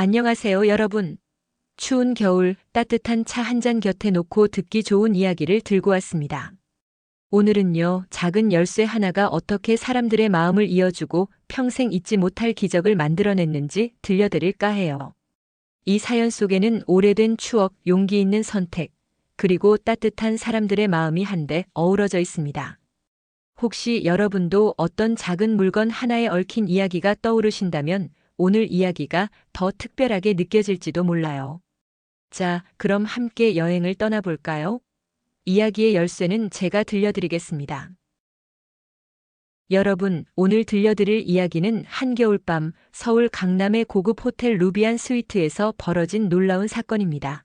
안녕하세요, 여러분. 추운 겨울 따뜻한 차 한 잔 곁에 놓고 듣기 좋은 이야기를 들고 왔습니다. 오늘은요, 작은 열쇠 하나가 어떻게 사람들의 마음을 이어주고 평생 잊지 못할 기적을 만들어냈는지 들려드릴까 해요. 이 사연 속에는 오래된 추억, 용기 있는 선택, 그리고 따뜻한 사람들의 마음이 한데 어우러져 있습니다. 혹시 여러분도 어떤 작은 물건 하나에 얽힌 이야기가 떠오르신다면 오늘 이야기가 더 특별하게 느껴질지도 몰라요. 자, 그럼 함께 여행을 떠나볼까요? 이야기의 열쇠는 제가 들려드리겠습니다. 여러분, 오늘 들려드릴 이야기는 한겨울밤 서울 강남의 고급 호텔 루비안 스위트에서 벌어진 놀라운 사건입니다.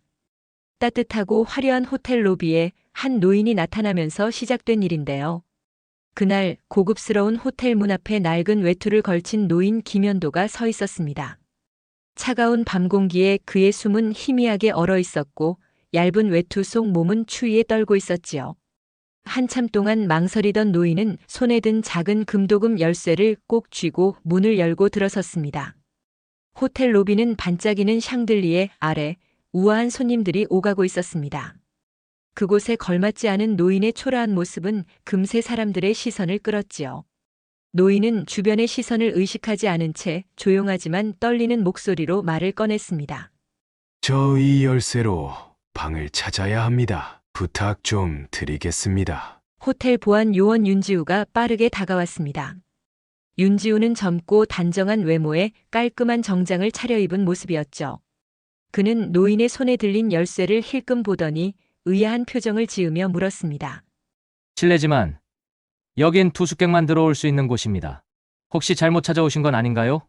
따뜻하고 화려한 호텔 로비에 한 노인이 나타나면서 시작된 일인데요. 그날 고급스러운 호텔 문 앞에 낡은 외투를 걸친 노인 김현도가 서 있었습니다. 차가운 밤 공기에 그의 숨은 희미하게 얼어 있었고 얇은 외투 속 몸은 추위에 떨고 있었지요. 한참 동안 망설이던 노인은 손에 든 작은 금도금 열쇠를 꼭 쥐고 문을 열고 들어섰습니다. 호텔 로비는 반짝이는 샹들리에 아래 우아한 손님들이 오가고 있었습니다. 그곳에 걸맞지 않은 노인의 초라한 모습은 금세 사람들의 시선을 끌었지요. 노인은 주변의 시선을 의식하지 않은 채 조용하지만 떨리는 목소리로 말을 꺼냈습니다. 저 이 열쇠로 방을 찾아야 합니다. 부탁 좀 드리겠습니다. 호텔 보안 요원 윤지우가 빠르게 다가왔습니다. 윤지우는 젊고 단정한 외모에 깔끔한 정장을 차려입은 모습이었죠. 그는 노인의 손에 들린 열쇠를 힐끔 보더니 의아한 표정을 지으며 물었습니다. 실례지만 여긴 투숙객만 들어올 수 있는 곳입니다. 혹시 잘못 찾아오신 건 아닌가요?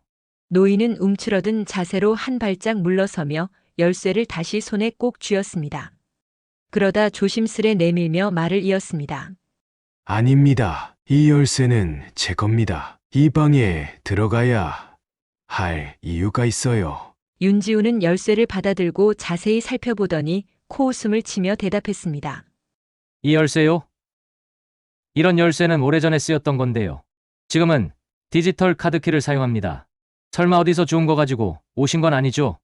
노인은 움츠러든 자세로 한 발짝 물러서며 열쇠를 다시 손에 꼭 쥐었습니다. 그러다 조심스레 내밀며 말을 이었습니다. 아닙니다. 이 열쇠는 제 겁니다. 이 방에 들어가야 할 이유가 있어요. 윤지우는 열쇠를 받아들고 자세히 살펴보더니 코웃음을 치며 대답했습니다. 이 열쇠요? 이런 열쇠는 오래전에 쓰였던 건데요. 지금은 디지털 카드키를 사용합니다. 설마 어디서 주운 거 가지고 오신 건 아니죠?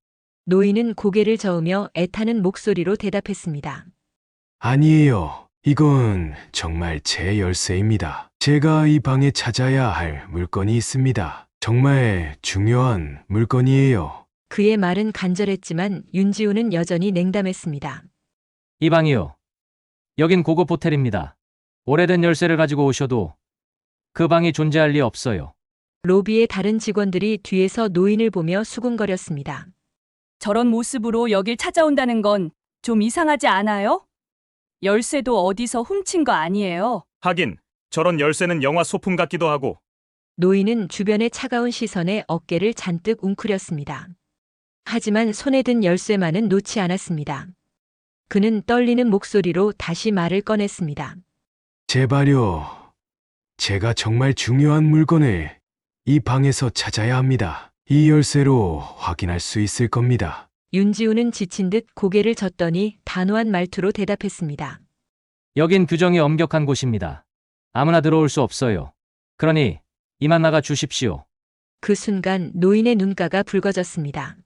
노인은 고개를 저으며 애타는 목소리로 대답했습니다. 아니에요. 이건 정말 제 열쇠입니다. 제가 이 방에 찾아야 할 물건이 있습니다. 정말 중요한 물건이에요. 그의 말은 간절했지만 윤지우는 여전히 냉담했습니다. 이 방이요. 여긴 고급 호텔입니다. 오래된 열쇠를 가지고 오셔도 그 방이 존재할 리 없어요. 로비의 다른 직원들이 뒤에서 노인을 보며 수군거렸습니다. 저런 모습으로 여길 찾아온다는 건 좀 이상하지 않아요? 열쇠도 어디서 훔친 거 아니에요? 하긴 저런 열쇠는 영화 소품 같기도 하고. 노인은 주변의 차가운 시선에 어깨를 잔뜩 웅크렸습니다. 하지만 손에 든 열쇠만은 놓지 않았습니다. 그는 떨리는 목소리로 다시 말을 꺼냈습니다. 제발요. 제가 정말 중요한 물건을 이 방에서 찾아야 합니다. 이 열쇠로 확인할 수 있을 겁니다. 윤지우는 지친 듯 고개를 젓더니 단호한 말투로 대답했습니다. 여긴 규정이 엄격한 곳입니다. 아무나 들어올 수 없어요. 그러니 이만 나가 주십시오. 그 순간 노인의 눈가가 붉어졌습니다.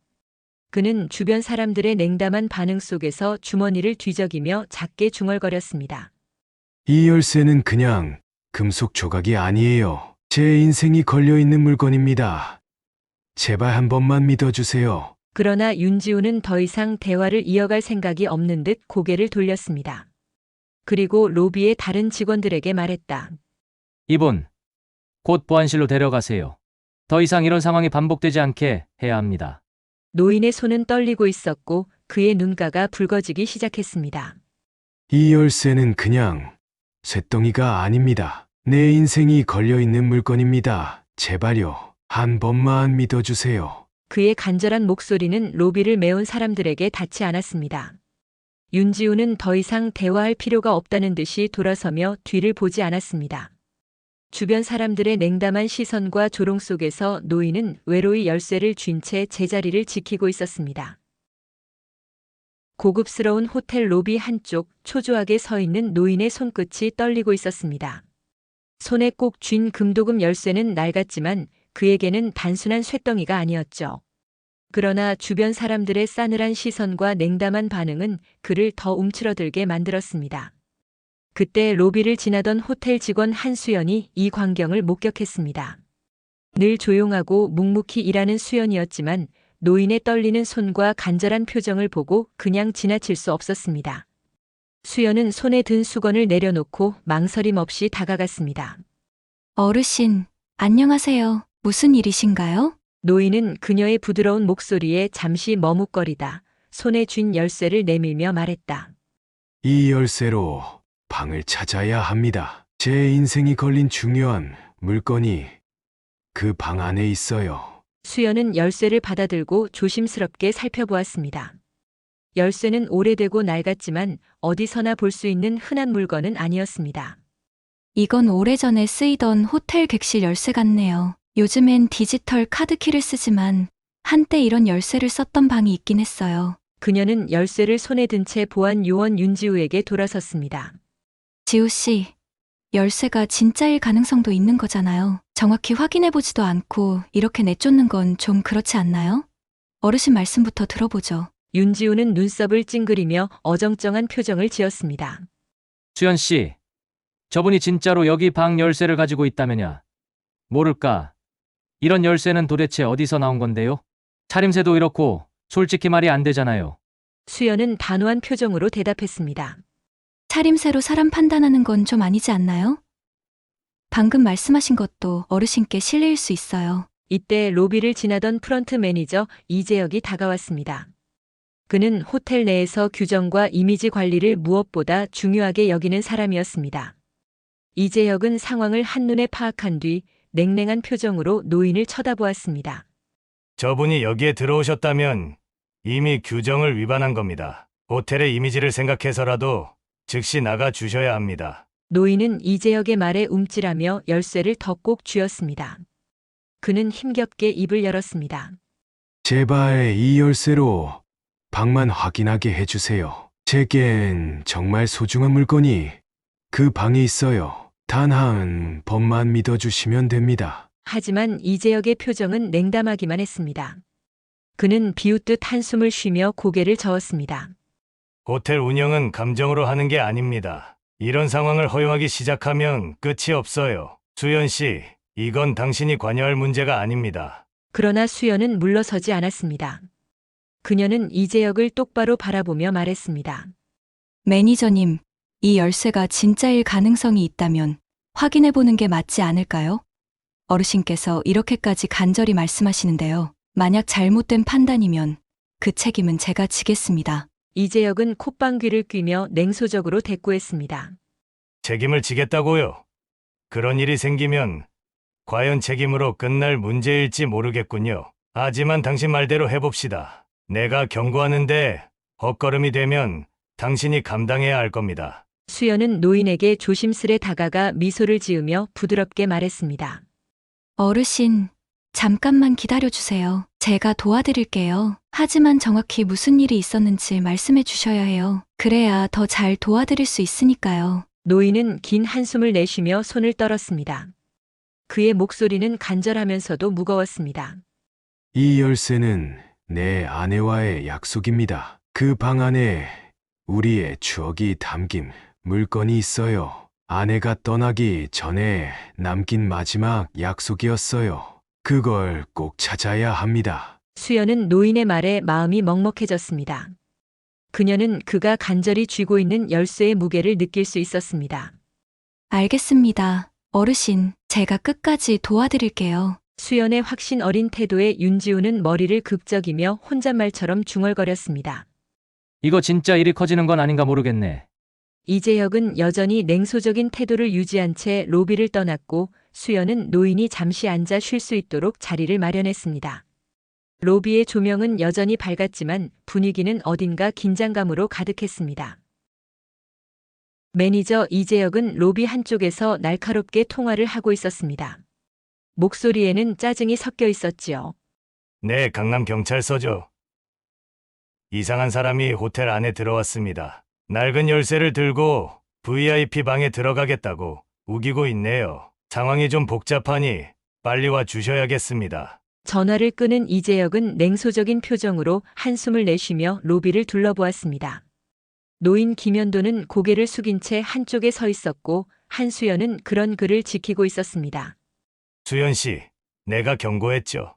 그는 주변 사람들의 냉담한 반응 속에서 주머니를 뒤적이며 작게 중얼거렸습니다. 이 열쇠는 그냥 금속 조각이 아니에요. 제 인생이 걸려있는 물건입니다. 제발 한 번만 믿어주세요. 그러나 윤지우는 더 이상 대화를 이어갈 생각이 없는 듯 고개를 돌렸습니다. 그리고 로비의 다른 직원들에게 말했다. 이분, 곧 보안실로 데려가세요. 더 이상 이런 상황이 반복되지 않게 해야 합니다. 노인의 손은 떨리고 있었고 그의 눈가가 붉어지기 시작했습니다. 이 열쇠는 그냥 쇳덩이가 아닙니다. 내 인생이 걸려있는 물건입니다. 제발요. 한 번만 믿어주세요. 그의 간절한 목소리는 로비를 메운 사람들에게 닿지 않았습니다. 윤지우는 더 이상 대화할 필요가 없다는 듯이 돌아서며 뒤를 보지 않았습니다. 주변 사람들의 냉담한 시선과 조롱 속에서 노인은 외로이 열쇠를 쥔 채 제자리를 지키고 있었습니다. 고급스러운 호텔 로비 한쪽 초조하게 서 있는 노인의 손끝이 떨리고 있었습니다. 손에 꼭 쥔 금도금 열쇠는 낡았지만 그에게는 단순한 쇳덩이가 아니었죠. 그러나 주변 사람들의 싸늘한 시선과 냉담한 반응은 그를 더 움츠러들게 만들었습니다. 그때 로비를 지나던 호텔 직원 한수연이 이 광경을 목격했습니다. 늘 조용하고 묵묵히 일하는 수연이었지만 노인의 떨리는 손과 간절한 표정을 보고 그냥 지나칠 수 없었습니다. 수연은 손에 든 수건을 내려놓고 망설임 없이 다가갔습니다. 어르신, 안녕하세요. 무슨 일이신가요? 노인은 그녀의 부드러운 목소리에 잠시 머뭇거리다 손에 쥔 열쇠를 내밀며 말했다. 이 열쇠로 방을 찾아야 합니다. 제 인생이 걸린 중요한 물건이 그 방 안에 있어요. 수연은 열쇠를 받아들고 조심스럽게 살펴보았습니다. 열쇠는 오래되고 낡았지만 어디서나 볼 수 있는 흔한 물건은 아니었습니다. 이건 오래전에 쓰이던 호텔 객실 열쇠 같네요. 요즘엔 디지털 카드키를 쓰지만 한때 이런 열쇠를 썼던 방이 있긴 했어요. 그녀는 열쇠를 손에 든 채 보안 요원 윤지우에게 돌아섰습니다. 지우 씨, 열쇠가 진짜일 가능성도 있는 거잖아요. 정확히 확인해보지도 않고 이렇게 내쫓는 건 좀 그렇지 않나요? 어르신 말씀부터 들어보죠. 윤지우는 눈썹을 찡그리며 어정쩡한 표정을 지었습니다. 수연 씨, 저분이 진짜로 여기 방 열쇠를 가지고 있다면야. 모를까? 이런 열쇠는 도대체 어디서 나온 건데요? 차림새도 이렇고 솔직히 말이 안 되잖아요. 수연은 단호한 표정으로 대답했습니다. 차림새로 사람 판단하는 건 좀 아니지 않나요? 방금 말씀하신 것도 어르신께 실례일 수 있어요. 이때 로비를 지나던 프런트 매니저 이재혁이 다가왔습니다. 그는 호텔 내에서 규정과 이미지 관리를 무엇보다 중요하게 여기는 사람이었습니다. 이재혁은 상황을 한눈에 파악한 뒤 냉랭한 표정으로 노인을 쳐다보았습니다. 저분이 여기에 들어오셨다면 이미 규정을 위반한 겁니다. 호텔의 이미지를 생각해서라도 즉시 나가 주셔야 합니다. 노인은 이재혁의 말에 움찔하며 열쇠를 더 꼭 쥐었습니다. 그는 힘겹게 입을 열었습니다. 제발 이 열쇠로 방만 확인하게 해주세요. 제겐 정말 소중한 물건이 그 방에 있어요. 단 한 번만 믿어주시면 됩니다. 하지만 이재혁의 표정은 냉담하기만 했습니다. 그는 비웃듯 한숨을 쉬며 고개를 저었습니다. 호텔 운영은 감정으로 하는 게 아닙니다. 이런 상황을 허용하기 시작하면 끝이 없어요. 수연 씨, 이건 당신이 관여할 문제가 아닙니다. 그러나 수연은 물러서지 않았습니다. 그녀는 이재혁을 똑바로 바라보며 말했습니다. 매니저님, 이 열쇠가 진짜일 가능성이 있다면 확인해보는 게 맞지 않을까요? 어르신께서 이렇게까지 간절히 말씀하시는데요. 만약 잘못된 판단이면 그 책임은 제가 지겠습니다. 이재혁은 콧방귀를 뀌며 냉소적으로 대꾸했습니다. 책임을 지겠다고요? 그런 일이 생기면 과연 책임으로 끝날 문제일지 모르겠군요. 하지만 당신 말대로 해봅시다. 내가 경고하는데 헛걸음이 되면 당신이 감당해야 할 겁니다. 수연은 노인에게 조심스레 다가가 미소를 지으며 부드럽게 말했습니다. 어르신, 잠깐만 기다려주세요. 제가 도와드릴게요. 하지만 정확히 무슨 일이 있었는지 말씀해 주셔야 해요. 그래야 더 잘 도와드릴 수 있으니까요. 노인은 긴 한숨을 내쉬며 손을 떨었습니다. 그의 목소리는 간절하면서도 무거웠습니다. 이 열쇠는 내 아내와의 약속입니다. 그 방 안에 우리의 추억이 담긴 물건이 있어요. 아내가 떠나기 전에 남긴 마지막 약속이었어요. 그걸 꼭 찾아야 합니다. 수연은 노인의 말에 마음이 먹먹해졌습니다. 그녀는 그가 간절히 쥐고 있는 열쇠의 무게를 느낄 수 있었습니다. 알겠습니다. 어르신, 제가 끝까지 도와드릴게요. 수연의 확신 어린 태도에 윤지우는 머리를 극적이며 혼잣말처럼 중얼거렸습니다. 이거 진짜 일이 커지는 건 아닌가 모르겠네. 이재혁은 여전히 냉소적인 태도를 유지한 채 로비를 떠났고 수연은 노인이 잠시 앉아 쉴 수 있도록 자리를 마련했습니다. 로비의 조명은 여전히 밝았지만 분위기는 어딘가 긴장감으로 가득했습니다. 매니저 이재혁은 로비 한쪽에서 날카롭게 통화를 하고 있었습니다. 목소리에는 짜증이 섞여 있었지요. 네, 강남경찰서죠. 이상한 사람이 호텔 안에 들어왔습니다. 낡은 열쇠를 들고 VIP 방에 들어가겠다고 우기고 있네요. 상황이 좀 복잡하니 빨리 와 주셔야겠습니다. 전화를 끄는 이재혁은 냉소적인 표정으로 한숨을 내쉬며 로비를 둘러보았습니다. 노인 김현도는 고개를 숙인 채 한쪽에 서 있었고 한수연은 그런 그를 지키고 있었습니다. 수연 씨, 내가 경고했죠.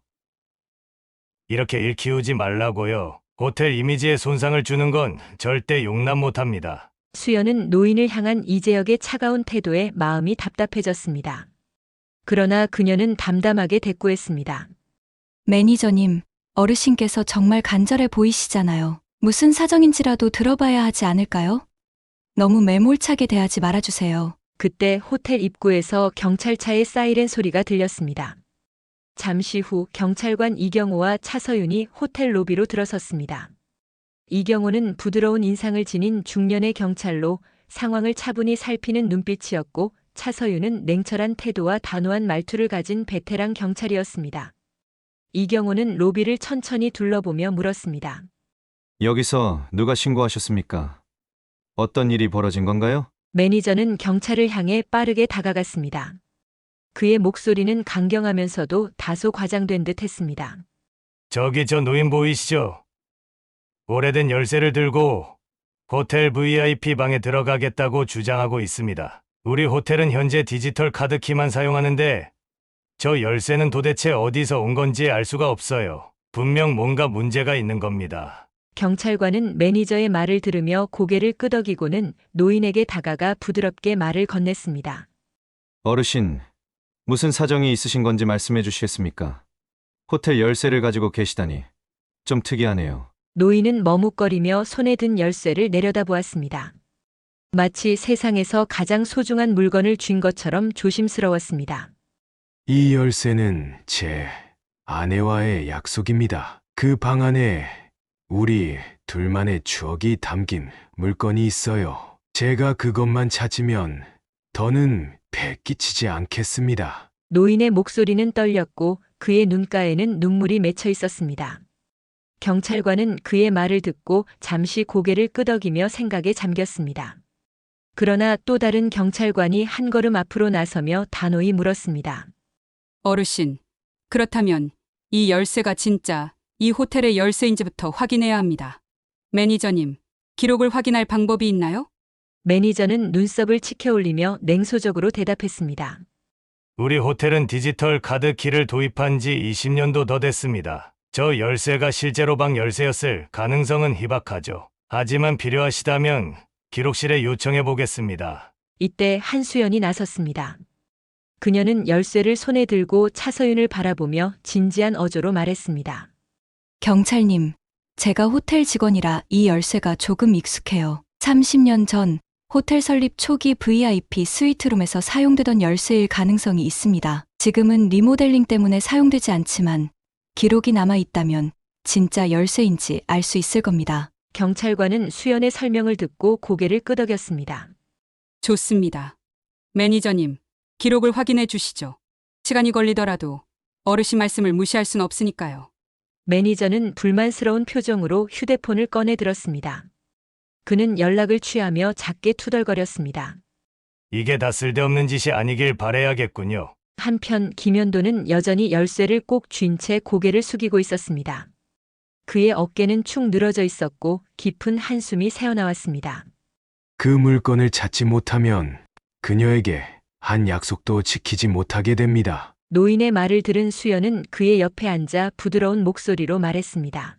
이렇게 일 키우지 말라고요. 호텔 이미지에 손상을 주는 건 절대 용납 못합니다. 수연은 노인을 향한 이재혁의 차가운 태도에 마음이 답답해졌습니다. 그러나 그녀는 담담하게 대꾸했습니다. 매니저님, 어르신께서 정말 간절해 보이시잖아요. 무슨 사정인지라도 들어봐야 하지 않을까요? 너무 매몰차게 대하지 말아주세요. 그때 호텔 입구에서 경찰차의 사이렌 소리가 들렸습니다. 잠시 후 경찰관 이경호와 차서윤이 호텔 로비로 들어섰습니다. 이경호는 부드러운 인상을 지닌 중년의 경찰로 상황을 차분히 살피는 눈빛이었고 차서윤은 냉철한 태도와 단호한 말투를 가진 베테랑 경찰이었습니다. 이경호는 로비를 천천히 둘러보며 물었습니다. 여기서 누가 신고하셨습니까? 어떤 일이 벌어진 건가요? 매니저는 경찰을 향해 빠르게 다가갔습니다. 그의 목소리는 강경하면서도 다소 과장된 듯 했습니다. 저기 저 노인 보이시죠? 오래된 열쇠를 들고 호텔 VIP 방에 들어가겠다고 주장하고 있습니다. 우리 호텔은 현재 디지털 카드 키만 사용하는데 저 열쇠는 도대체 어디서 온 건지 알 수가 없어요. 분명 뭔가 문제가 있는 겁니다. 경찰관은 매니저의 말을 들으며 고개를 끄덕이고는 노인에게 다가가 부드럽게 말을 건넸습니다. 어르신, 무슨 사정이 있으신 건지 말씀해 주시겠습니까? 호텔 열쇠를 가지고 계시다니 좀 특이하네요. 노인은 머뭇거리며 손에 든 열쇠를 내려다보았습니다. 마치 세상에서 가장 소중한 물건을 쥔 것처럼 조심스러웠습니다. 이 열쇠는 제 아내와의 약속입니다. 그 방 안에 우리 둘만의 추억이 담긴 물건이 있어요. 제가 그것만 찾으면 더는 배 끼치지 않겠습니다. 노인의 목소리는 떨렸고 그의 눈가에는 눈물이 맺혀 있었습니다. 경찰관은 그의 말을 듣고 잠시 고개를 끄덕이며 생각에 잠겼습니다. 그러나 또 다른 경찰관이 한 걸음 앞으로 나서며 단호히 물었습니다. 어르신, 그렇다면 이 열쇠가 진짜 이 호텔의 열쇠인지부터 확인해야 합니다. 매니저님, 기록을 확인할 방법이 있나요? 매니저는 눈썹을 치켜올리며 냉소적으로 대답했습니다. 우리 호텔은 디지털 카드 키를 도입한 지 20년도 더 됐습니다. 저 열쇠가 실제로 방 열쇠였을 가능성은 희박하죠. 하지만 필요하시다면 기록실에 요청해 보겠습니다. 이때 한수연이 나섰습니다. 그녀는 열쇠를 손에 들고 차서윤을 바라보며 진지한 어조로 말했습니다. 경찰님, 제가 호텔 직원이라 이 열쇠가 조금 익숙해요. 30년 전 호텔 설립 초기 VIP 스위트룸에서 사용되던 열쇠일 가능성이 있습니다. 지금은 리모델링 때문에 사용되지 않지만 기록이 남아 있다면 진짜 열쇠인지 알 수 있을 겁니다. 경찰관은 수연의 설명을 듣고 고개를 끄덕였습니다. 좋습니다. 매니저님, 기록을 확인해 주시죠. 시간이 걸리더라도 어르신 말씀을 무시할 순 없으니까요. 매니저는 불만스러운 표정으로 휴대폰을 꺼내 들었습니다. 그는 연락을 취하며 작게 투덜거렸습니다. 이게 다 쓸데없는 짓이 아니길 바라야겠군요. 한편 김현도는 여전히 열쇠를 꼭 쥔 채 고개를 숙이고 있었습니다. 그의 어깨는 축 늘어져 있었고 깊은 한숨이 새어나왔습니다. 그 물건을 찾지 못하면 그녀에게 한 약속도 지키지 못하게 됩니다. 노인의 말을 들은 수연은 그의 옆에 앉아 부드러운 목소리로 말했습니다.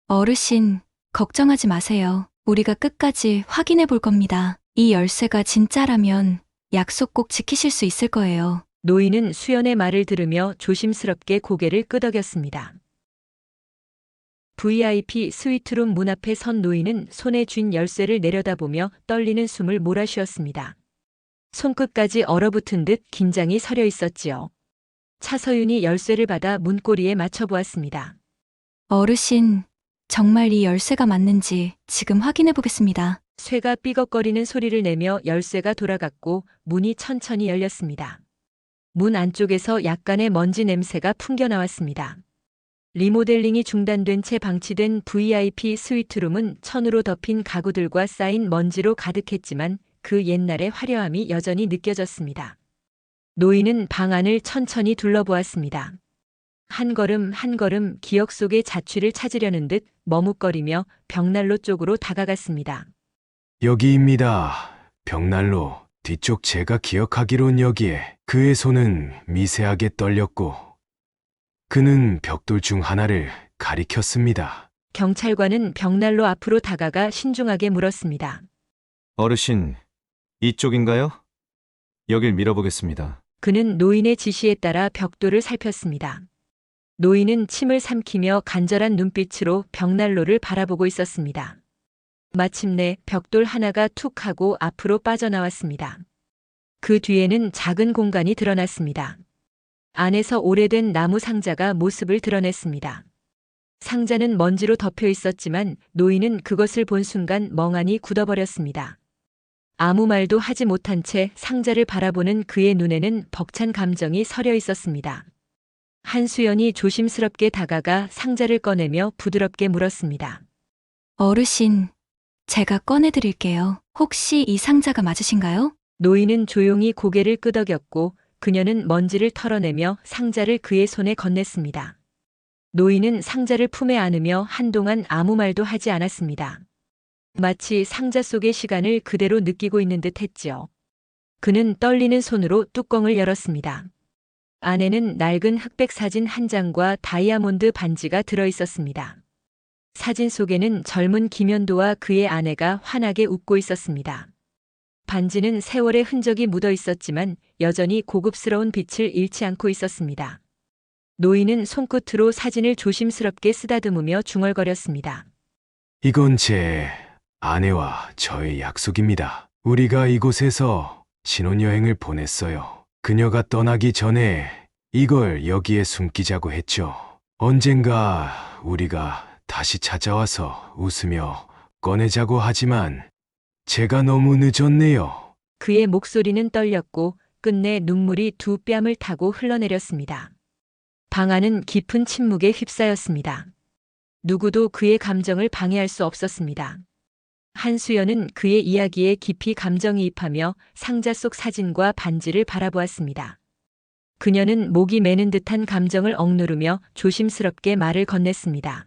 어르신, 걱정하지 마세요. 우리가 끝까지 확인해 볼 겁니다. 이 열쇠가 진짜라면 약속 꼭 지키실 수 있을 거예요. 노인은 수연의 말을 들으며 조심스럽게 고개를 끄덕였습니다. VIP 스위트룸 문 앞에 선 노인은 손에 쥔 열쇠를 내려다보며 떨리는 숨을 몰아쉬었습니다. 손끝까지 얼어붙은 듯 긴장이 서려 있었지요. 차서윤이 열쇠를 받아 문고리에 맞춰보았습니다. 어르신, 정말 이 열쇠가 맞는지 지금 확인해 보겠습니다. 쇠가 삐걱거리는 소리를 내며 열쇠가 돌아갔고 문이 천천히 열렸습니다. 문 안쪽에서 약간의 먼지 냄새가 풍겨나왔습니다. 리모델링이 중단된 채 방치된 VIP 스위트룸은 천으로 덮인 가구들과 쌓인 먼지로 가득했지만 그 옛날의 화려함이 여전히 느껴졌습니다. 노인은 방 안을 천천히 둘러보았습니다. 한 걸음 한 걸음 기억 속의 자취를 찾으려는 듯 머뭇거리며 벽난로 쪽으로 다가갔습니다. 여기입니다. 벽난로 뒤쪽 제가 기억하기론 여기에. 그의 손은 미세하게 떨렸고 그는 벽돌 중 하나를 가리켰습니다. 경찰관은 벽난로 앞으로 다가가 신중하게 물었습니다. 어르신, 이쪽인가요? 여길 밀어보겠습니다. 그는 노인의 지시에 따라 벽돌을 살폈습니다. 노인은 침을 삼키며 간절한 눈빛으로 벽난로를 바라보고 있었습니다. 마침내 벽돌 하나가 툭 하고 앞으로 빠져나왔습니다. 그 뒤에는 작은 공간이 드러났습니다. 안에서 오래된 나무 상자가 모습을 드러냈습니다. 상자는 먼지로 덮여 있었지만 노인은 그것을 본 순간 멍하니 굳어버렸습니다. 아무 말도 하지 못한 채 상자를 바라보는 그의 눈에는 벅찬 감정이 서려 있었습니다. 한수연이 조심스럽게 다가가 상자를 꺼내며 부드럽게 물었습니다. 어르신, 제가 꺼내드릴게요. 혹시 이 상자가 맞으신가요? 노인은 조용히 고개를 끄덕였고 그녀는 먼지를 털어내며 상자를 그의 손에 건넸습니다. 노인은 상자를 품에 안으며 한동안 아무 말도 하지 않았습니다. 마치 상자 속의 시간을 그대로 느끼고 있는 듯 했지요. 그는 떨리는 손으로 뚜껑을 열었습니다. 안에는 낡은 흑백 사진 한 장과 다이아몬드 반지가 들어 있었습니다. 사진 속에는 젊은 김현도와 그의 아내가 환하게 웃고 있었습니다. 반지는 세월의 흔적이 묻어 있었지만 여전히 고급스러운 빛을 잃지 않고 있었습니다. 노인은 손끝으로 사진을 조심스럽게 쓰다듬으며 중얼거렸습니다. 이건 제 아내와 저의 약속입니다. 우리가 이곳에서 신혼여행을 보냈어요. 그녀가 떠나기 전에 이걸 여기에 숨기자고 했죠. 언젠가 우리가 다시 찾아와서 웃으며 꺼내자고 하지만 제가 너무 늦었네요. 그의 목소리는 떨렸고 끝내 눈물이 두 뺨을 타고 흘러내렸습니다. 방 안은 깊은 침묵에 휩싸였습니다. 누구도 그의 감정을 방해할 수 없었습니다. 한수연은 그의 이야기에 깊이 감정이입하며 상자 속 사진과 반지를 바라보았습니다. 그녀는 목이 메는 듯한 감정을 억누르며 조심스럽게 말을 건넸습니다.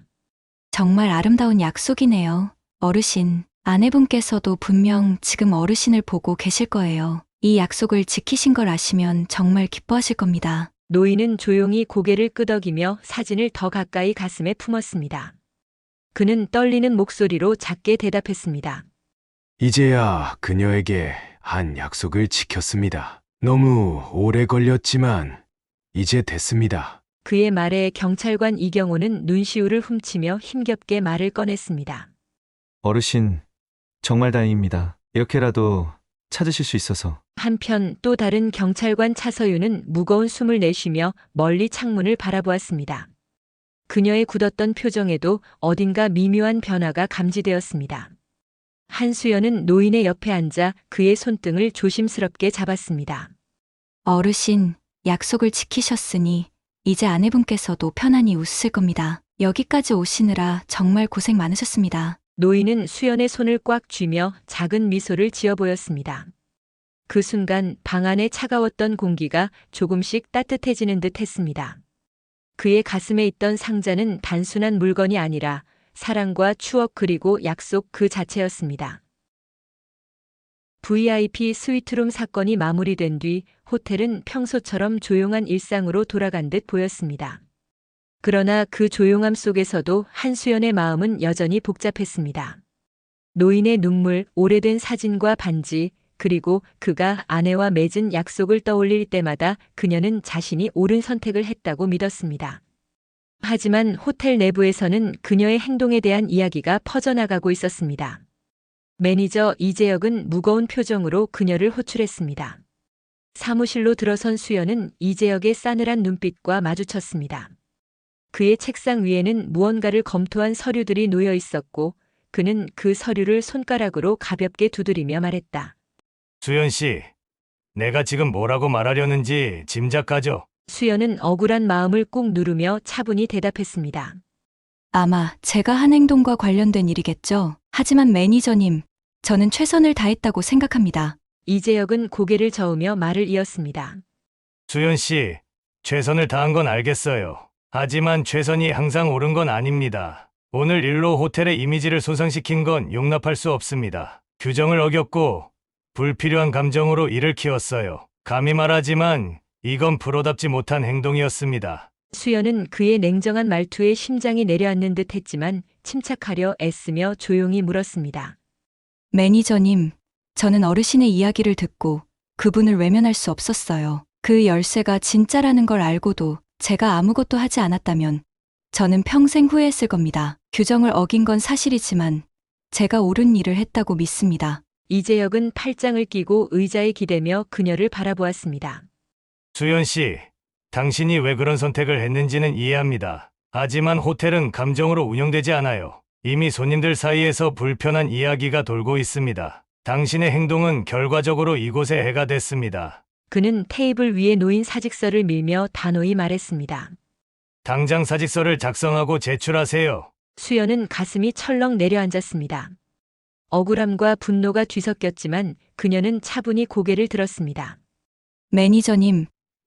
정말 아름다운 약속이네요. 어르신, 아내분께서도 분명 지금 어르신을 보고 계실 거예요. 이 약속을 지키신 걸 아시면 정말 기뻐하실 겁니다. 노인은 조용히 고개를 끄덕이며 사진을 더 가까이 가슴에 품었습니다. 그는 떨리는 목소리로 작게 대답했습니다. 이제야 그녀에게 한 약속을 지켰습니다. 너무 오래 걸렸지만 이제 됐습니다. 그의 말에 경찰관 이경호는 눈시울을 훔치며 힘겹게 말을 꺼냈습니다. 어르신, 정말 다행입니다. 이렇게라도 찾으실 수 있어서. 한편 또 다른 경찰관 차서윤은 무거운 숨을 내쉬며 멀리 창문을 바라보았습니다. 그녀의 굳었던 표정에도 어딘가 미묘한 변화가 감지되었습니다. 한수연은 노인의 옆에 앉아 그의 손등을 조심스럽게 잡았습니다. 어르신, 약속을 지키셨으니 이제 아내분께서도 편안히 웃으실 겁니다. 여기까지 오시느라 정말 고생 많으셨습니다. 노인은 수연의 손을 꽉 쥐며 작은 미소를 지어 보였습니다. 그 순간 방 안에 차가웠던 공기가 조금씩 따뜻해지는 듯 했습니다. 그의 가슴에 있던 상자는 단순한 물건이 아니라 사랑과 추억 그리고 약속 그 자체였습니다. VIP 스위트룸 사건이 마무리된 뒤 호텔은 평소처럼 조용한 일상으로 돌아간 듯 보였습니다. 그러나 그 조용함 속에서도 한수연의 마음은 여전히 복잡했습니다. 노인의 눈물, 오래된 사진과 반지, 그리고 그가 아내와 맺은 약속을 떠올릴 때마다 그녀는 자신이 옳은 선택을 했다고 믿었습니다. 하지만 호텔 내부에서는 그녀의 행동에 대한 이야기가 퍼져나가고 있었습니다. 매니저 이재혁은 무거운 표정으로 그녀를 호출했습니다. 사무실로 들어선 수연은 이재혁의 싸늘한 눈빛과 마주쳤습니다. 그의 책상 위에는 무언가를 검토한 서류들이 놓여 있었고 그는 그 서류를 손가락으로 가볍게 두드리며 말했다. 수연 씨, 내가 지금 뭐라고 말하려는지 짐작가죠? 수연은 억울한 마음을 꾹 누르며 차분히 대답했습니다. 아마 제가 한 행동과 관련된 일이겠죠. 하지만 매니저님, 저는 최선을 다했다고 생각합니다. 이재혁은 고개를 저으며 말을 이었습니다. 수연 씨, 최선을 다한 건 알겠어요. 하지만 최선이 항상 옳은 건 아닙니다. 오늘 일로 호텔의 이미지를 손상시킨 건 용납할 수 없습니다. 규정을 어겼고 불필요한 감정으로 이를 키웠어요. 감히 말하지만 이건 프로답지 못한 행동이었습니다. 수연은 그의 냉정한 말투에 심장이 내려앉는 듯 했지만 침착하려 애쓰며 조용히 물었습니다. 매니저님, 저는 어르신의 이야기를 듣고 그분을 외면할 수 없었어요. 그 열쇠가 진짜라는 걸 알고도 제가 아무것도 하지 않았다면 저는 평생 후회했을 겁니다. 규정을 어긴 건 사실이지만 제가 옳은 일을 했다고 믿습니다. 이재혁은 팔짱을 끼고 의자에 기대며 그녀를 바라보았습니다. 수연 씨, 당신이 왜 그런 선택을 했는지는 이해합니다. 하지만 호텔은 감정으로 운영되지 않아요. 이미 손님들 사이에서 불편한 이야기가 돌고 있습니다. 당신의 행동은 결과적으로 이곳에 해가 됐습니다. 그는 테이블 위에 놓인 사직서를 밀며 단호히 말했습니다. 당장 사직서를 작성하고 제출하세요. 수연은 가슴이 철렁 내려앉았습니다. 억울함과 분노가 뒤섞였지만 그녀는 차분히 고개를 들었습니다. 매니저님,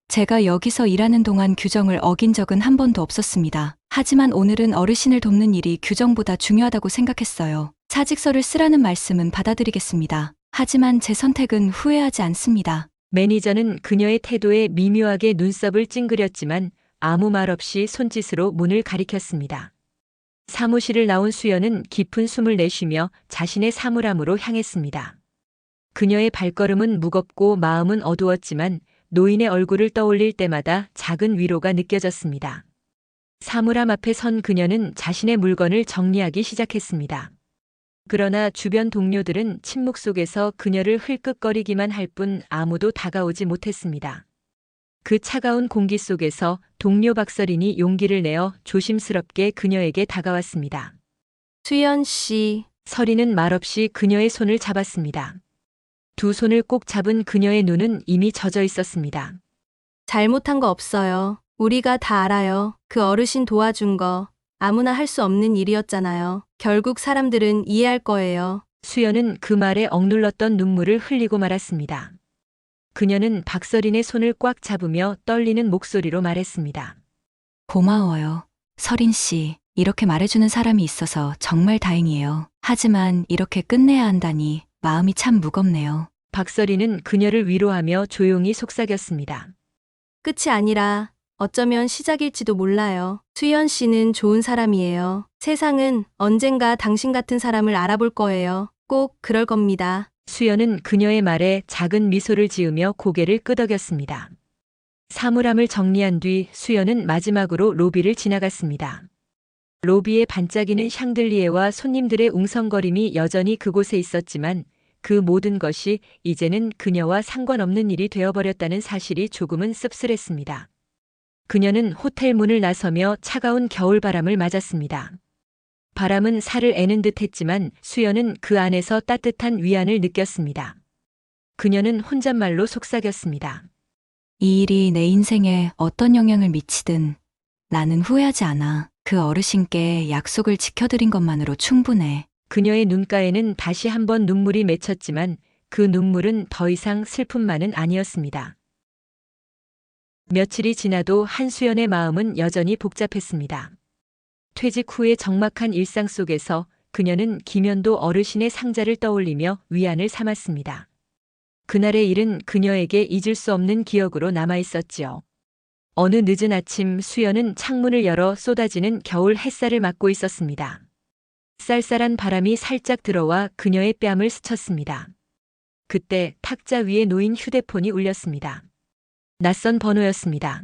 제가 여기서 일하는 동안 규정을 어긴 적은 한 번도 없었습니다. 하지만 오늘은 어르신을 돕는 일이 규정보다 중요하다고 생각했어요. 사직서를 쓰라는 말씀은 받아들이겠습니다. 하지만 제 선택은 후회하지 않습니다. 매니저는 그녀의 태도에 미묘하게 눈썹을 찡그렸지만 아무 말 없이 손짓으로 문을 가리켰습니다. 사무실을 나온 수연은 깊은 숨을 내쉬며 자신의 사물함으로 향했습니다. 그녀의 발걸음은 무겁고 마음은 어두웠지만 노인의 얼굴을 떠올릴 때마다 작은 위로가 느껴졌습니다. 사물함 앞에 선 그녀는 자신의 물건을 정리하기 시작했습니다. 그러나 주변 동료들은 침묵 속에서 그녀를 흘끗거리기만 할 뿐 아무도 다가오지 못했습니다. 그 차가운 공기 속에서 동료 박서린이 용기를 내어 조심스럽게 그녀에게 다가왔습니다. 수연 씨, 서린은 말없이 그녀의 손을 잡았습니다. 두 손을 꼭 잡은 그녀의 눈은 이미 젖어 있었습니다. 잘못한 거 없어요. 우리가 다 알아요. 그 어르신 도와준 거 아무나 할 수 없는 일이었잖아요. 결국 사람들은 이해할 거예요. 수연은 그 말에 억눌렀던 눈물을 흘리고 말았습니다. 그녀는 박서린의 손을 꽉 잡으며 떨리는 목소리로 말했습니다. 고마워요. 서린 씨, 이렇게 말해주는 사람이 있어서 정말 다행이에요. 하지만 이렇게 끝내야 한다니 마음이 참 무겁네요. 박서린은 그녀를 위로하며 조용히 속삭였습니다. 끝이 아니라 어쩌면 시작일지도 몰라요. 수연 씨는 좋은 사람이에요. 세상은 언젠가 당신 같은 사람을 알아볼 거예요. 꼭 그럴 겁니다. 수연은 그녀의 말에 작은 미소를 지으며 고개를 끄덕였습니다. 사물함을 정리한 뒤 수연은 마지막으로 로비를 지나갔습니다. 로비에 반짝이는 샹들리에와 손님들의 웅성거림이 여전히 그곳에 있었지만 그 모든 것이 이제는 그녀와 상관없는 일이 되어버렸다는 사실이 조금은 씁쓸했습니다. 그녀는 호텔 문을 나서며 차가운 겨울바람을 맞았습니다. 바람은 살을 애는 듯 했지만 수연은 그 안에서 따뜻한 위안을 느꼈습니다. 그녀는 혼잣말로 속삭였습니다. 이 일이 내 인생에 어떤 영향을 미치든 나는 후회하지 않아. 그 어르신께 약속을 지켜드린 것만으로 충분해. 그녀의 눈가에는 다시 한번 눈물이 맺혔지만 그 눈물은 더 이상 슬픔만은 아니었습니다. 며칠이 지나도 한수연의 마음은 여전히 복잡했습니다. 퇴직 후의 적막한 일상 속에서 그녀는 김현도 어르신의 상자를 떠올리며 위안을 삼았습니다. 그날의 일은 그녀에게 잊을 수 없는 기억으로 남아있었지요. 어느 늦은 아침 수연은 창문을 열어 쏟아지는 겨울 햇살을 맞고 있었습니다. 쌀쌀한 바람이 살짝 들어와 그녀의 뺨을 스쳤습니다. 그때 탁자 위에 놓인 휴대폰이 울렸습니다. 낯선 번호였습니다.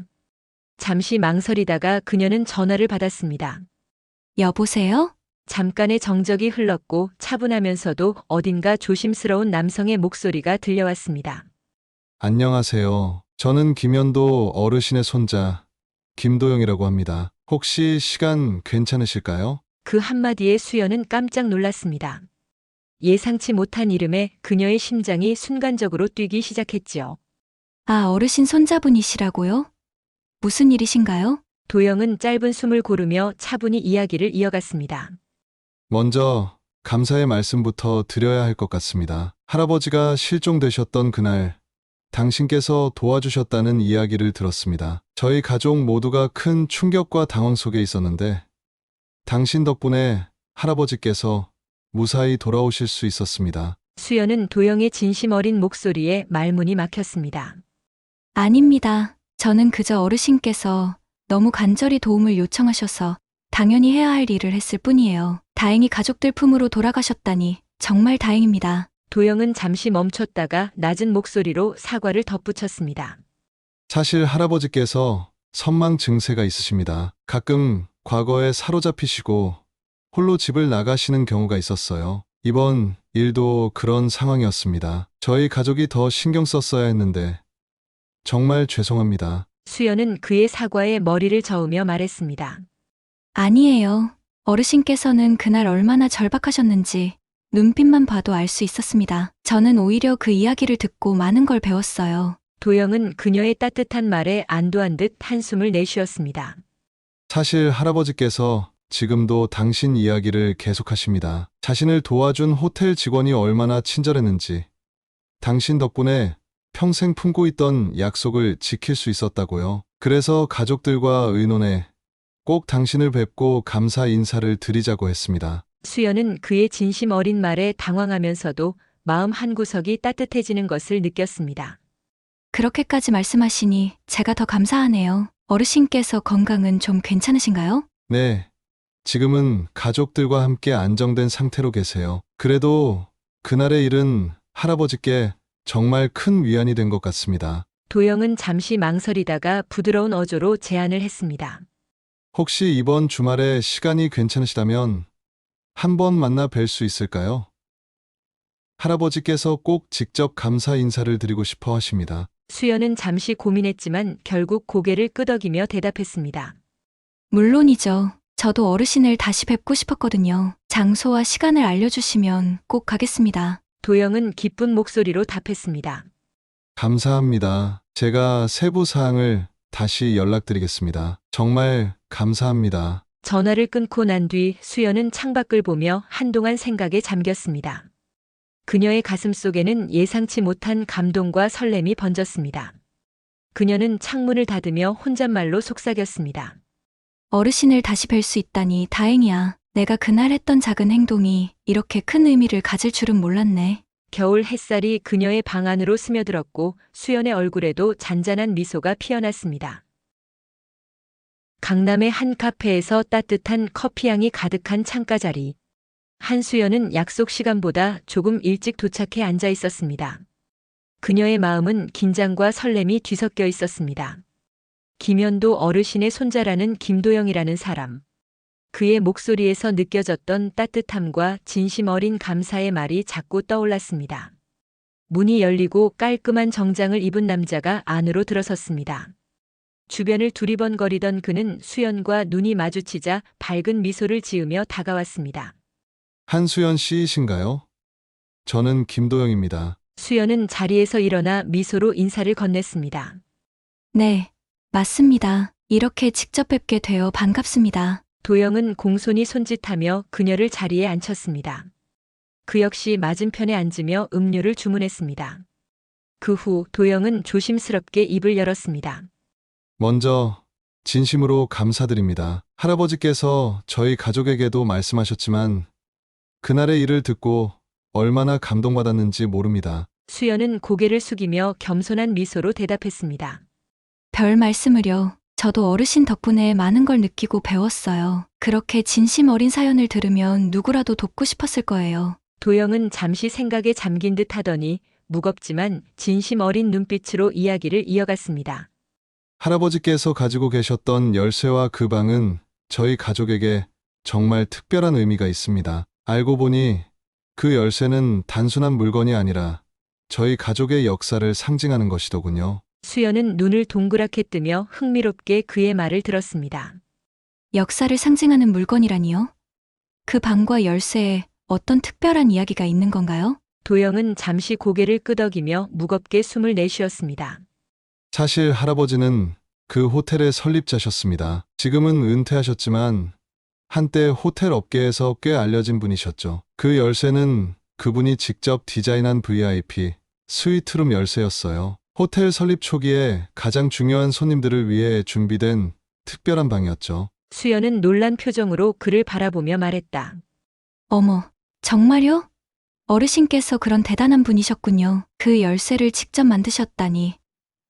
잠시 망설이다가 그녀는 전화를 받았습니다. 여보세요? 잠깐의 정적이 흘렀고 차분하면서도 어딘가 조심스러운 남성의 목소리가 들려왔습니다. 안녕하세요. 저는 김현도 어르신의 손자 김도영이라고 합니다. 혹시 시간 괜찮으실까요? 그 한마디에 수연은 깜짝 놀랐습니다. 예상치 못한 이름에 그녀의 심장이 순간적으로 뛰기 시작했지요. 아, 어르신 손자분이시라고요? 무슨 일이신가요? 도영은 짧은 숨을 고르며 차분히 이야기를 이어갔습니다. 먼저 감사의 말씀부터 드려야 할 것 같습니다. 할아버지가 실종되셨던 그날 당신께서 도와주셨다는 이야기를 들었습니다. 저희 가족 모두가 큰 충격과 당황 속에 있었는데 당신 덕분에 할아버지께서 무사히 돌아오실 수 있었습니다. 수연은 도영의 진심 어린 목소리에 말문이 막혔습니다. 아닙니다. 저는 그저 어르신께서 너무 간절히 도움을 요청하셔서 당연히 해야 할 일을 했을 뿐이에요. 다행히 가족들 품으로 돌아가셨다니 정말 다행입니다. 도영은 잠시 멈췄다가 낮은 목소리로 사과를 덧붙였습니다. 사실 할아버지께서 선망 증세가 있으십니다. 가끔 과거에 사로잡히시고 홀로 집을 나가시는 경우가 있었어요. 이번 일도 그런 상황이었습니다. 저희 가족이 더 신경 썼어야 했는데 정말 죄송합니다. 수연은 그의 사과에 머리를 저으며 말했습니다. 아니에요. 어르신께서는 그날 얼마나 절박하셨는지 눈빛만 봐도 알 수 있었습니다. 저는 오히려 그 이야기를 듣고 많은 걸 배웠어요. 도영은 그녀의 따뜻한 말에 안도한 듯 한숨을 내쉬었습니다. 사실 할아버지께서 지금도 당신 이야기를 계속하십니다. 자신을 도와준 호텔 직원이 얼마나 친절했는지, 당신 덕분에 평생 품고 있던 약속을 지킬 수 있었다고요. 그래서 가족들과 의논해 꼭 당신을 뵙고 감사 인사를 드리자고 했습니다. 수연은 그의 진심 어린 말에 당황하면서도 마음 한구석이 따뜻해지는 것을 느꼈습니다. 그렇게까지 말씀하시니 제가 더 감사하네요. 어르신께서 건강은 좀 괜찮으신가요? 네, 지금은 가족들과 함께 안정된 상태로 계세요. 그래도 그날의 일은 할아버지께 정말 큰 위안이 된 것 같습니다. 도영은 잠시 망설이다가 부드러운 어조로 제안을 했습니다. 혹시 이번 주말에 시간이 괜찮으시다면 한번 만나 뵐 수 있을까요? 할아버지께서 꼭 직접 감사 인사를 드리고 싶어 하십니다. 수연은 잠시 고민했지만 결국 고개를 끄덕이며 대답했습니다. 물론이죠. 저도 어르신을 다시 뵙고 싶었거든요. 장소와 시간을 알려주시면 꼭 가겠습니다. 도영은 기쁜 목소리로 답했습니다. 감사합니다. 제가 세부 사항을 다시 연락드리겠습니다. 정말 감사합니다. 전화를 끊고 난 뒤 수연은 창밖을 보며 한동안 생각에 잠겼습니다. 그녀의 가슴 속에는 예상치 못한 감동과 설렘이 번졌습니다. 그녀는 창문을 닫으며 혼잣말로 속삭였습니다. 어르신을 다시 뵐 수 있다니 다행이야. 내가 그날 했던 작은 행동이 이렇게 큰 의미를 가질 줄은 몰랐네. 겨울 햇살이 그녀의 방 안으로 스며들었고 수연의 얼굴에도 잔잔한 미소가 피어났습니다. 강남의 한 카페에서 따뜻한 커피향이 가득한 창가 자리. 한수연은 약속 시간보다 조금 일찍 도착해 앉아 있었습니다. 그녀의 마음은 긴장과 설렘이 뒤섞여 있었습니다. 김현도 어르신의 손자라는 김도영이라는 사람. 그의 목소리에서 느껴졌던 따뜻함과 진심 어린 감사의 말이 자꾸 떠올랐습니다. 문이 열리고 깔끔한 정장을 입은 남자가 안으로 들어섰습니다. 주변을 두리번거리던 그는 수연과 눈이 마주치자 밝은 미소를 지으며 다가왔습니다. 한수연 씨이신가요? 저는 김도영입니다. 수연은 자리에서 일어나 미소로 인사를 건넸습니다. 네, 맞습니다. 이렇게 직접 뵙게 되어 반갑습니다. 도영은 공손히 손짓하며 그녀를 자리에 앉혔습니다. 그 역시 맞은편에 앉으며 음료를 주문했습니다. 그 후 도영은 조심스럽게 입을 열었습니다. 먼저 진심으로 감사드립니다. 할아버지께서 저희 가족에게도 말씀하셨지만 그날의 일을 듣고 얼마나 감동받았는지 모릅니다. 수연은 고개를 숙이며 겸손한 미소로 대답했습니다. 별 말씀을요. 저도 어르신 덕분에 많은 걸 느끼고 배웠어요. 그렇게 진심 어린 사연을 들으면 누구라도 돕고 싶었을 거예요. 도영은 잠시 생각에 잠긴 듯 하더니 무겁지만 진심 어린 눈빛으로 이야기를 이어갔습니다. 할아버지께서 가지고 계셨던 열쇠와 그 방은 저희 가족에게 정말 특별한 의미가 있습니다. 알고 보니 그 열쇠는 단순한 물건이 아니라 저희 가족의 역사를 상징하는 것이더군요. 수연은 눈을 동그랗게 뜨며 흥미롭게 그의 말을 들었습니다. 역사를 상징하는 물건이라니요? 그 방과 열쇠에 어떤 특별한 이야기가 있는 건가요? 도영은 잠시 고개를 끄덕이며 무겁게 숨을 내쉬었습니다. 사실 할아버지는 그 호텔의 설립자셨습니다. 지금은 은퇴하셨지만 한때 호텔 업계에서 꽤 알려진 분이셨죠. 그 열쇠는 그분이 직접 디자인한 VIP 스위트룸 열쇠였어요. 호텔 설립 초기에 가장 중요한 손님들을 위해 준비된 특별한 방이었죠. 수연은 놀란 표정으로 그를 바라보며 말했다. 어머, 정말요? 어르신께서 그런 대단한 분이셨군요. 그 열쇠를 직접 만드셨다니.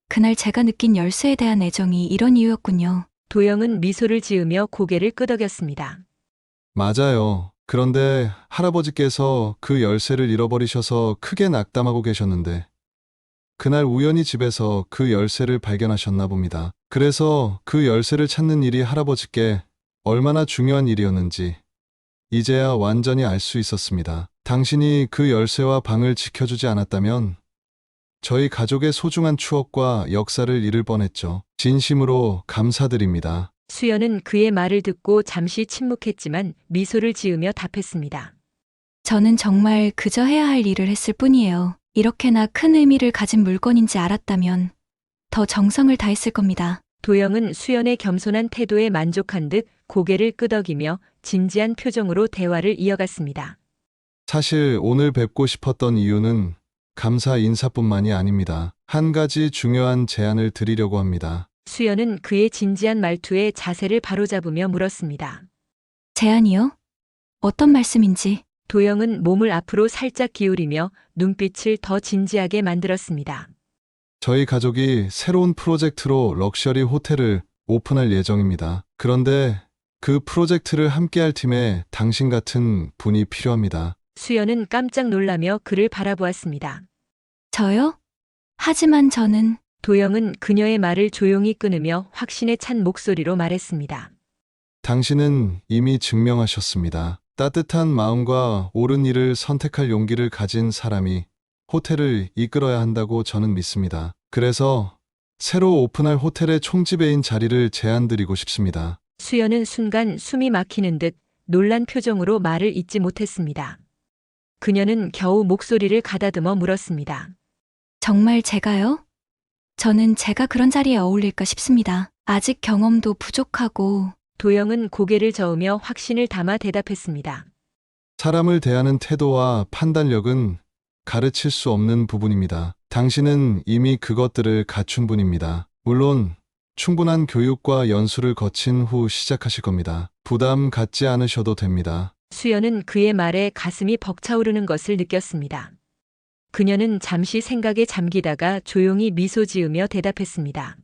그날 제가 느낀 열쇠에 대한 애정이 이런 이유였군요. 도영은 미소를 지으며 고개를 끄덕였습니다. 맞아요. 그런데 할아버지께서 그 열쇠를 잃어버리셔서 크게 낙담하고 계셨는데, 그날 우연히 집에서 그 열쇠를 발견하셨나 봅니다. 그래서 그 열쇠를 찾는 일이 할아버지께 얼마나 중요한 일이었는지 이제야 완전히 알 수 있었습니다. 당신이 그 열쇠와 방을 지켜주지 않았다면 저희 가족의 소중한 추억과 역사를 잃을 뻔했죠. 진심으로 감사드립니다. 수연은 그의 말을 듣고 잠시 침묵했지만 미소를 지으며 답했습니다. 저는 정말 그저 해야 할 일을 했을 뿐이에요. 이렇게나 큰 의미를 가진 물건인지 알았다면 더 정성을 다했을 겁니다. 도영은 수연의 겸손한 태도에 만족한 듯 고개를 끄덕이며 진지한 표정으로 대화를 이어갔습니다. 사실 오늘 뵙고 싶었던 이유는 감사 인사뿐만이 아닙니다. 한 가지 중요한 제안을 드리려고 합니다. 수연은 그의 진지한 말투에 자세를 바로잡으며 물었습니다. 제안이요? 어떤 말씀인지. 도영은 몸을 앞으로 살짝 기울이며 눈빛을 더 진지하게 만들었습니다. 저희 가족이 새로운 프로젝트로 럭셔리 호텔을 오픈할 예정입니다. 그런데 그 프로젝트를 함께할 팀에 당신 같은 분이 필요합니다. 수연은 깜짝 놀라며 그를 바라보았습니다. 저요? 하지만 저는 도영은 그녀의 말을 조용히 끊으며 확신에 찬 목소리로 말했습니다. 당신은 이미 증명하셨습니다. 따뜻한 마음과 옳은 일을 선택할 용기를 가진 사람이 호텔을 이끌어야 한다고 저는 믿습니다. 그래서 새로 오픈할 호텔의 총지배인 자리를 제안드리고 싶습니다. 수연은 순간 숨이 막히는 듯 놀란 표정으로 말을 잇지 못했습니다. 그녀는 겨우 목소리를 가다듬어 물었습니다. 정말 제가요? 저는 제가 그런 자리에 어울릴까 싶습니다. 아직 경험도 부족하고. 도영은 고개를 저으며 확신을 담아 대답했습니다. 사람을 대하는 태도와 판단력은 가르칠 수 없는 부분입니다. 당신은 이미 그것들을 갖춘 분입니다. 물론 충분한 교육과 연수를 거친 후 시작하실 겁니다. 부담 갖지 않으셔도 됩니다. 수연은 그의 말에 가슴이 벅차오르는 것을 느꼈습니다. 그녀는 잠시 생각에 잠기다가 조용히 미소 지으며 대답했습니다.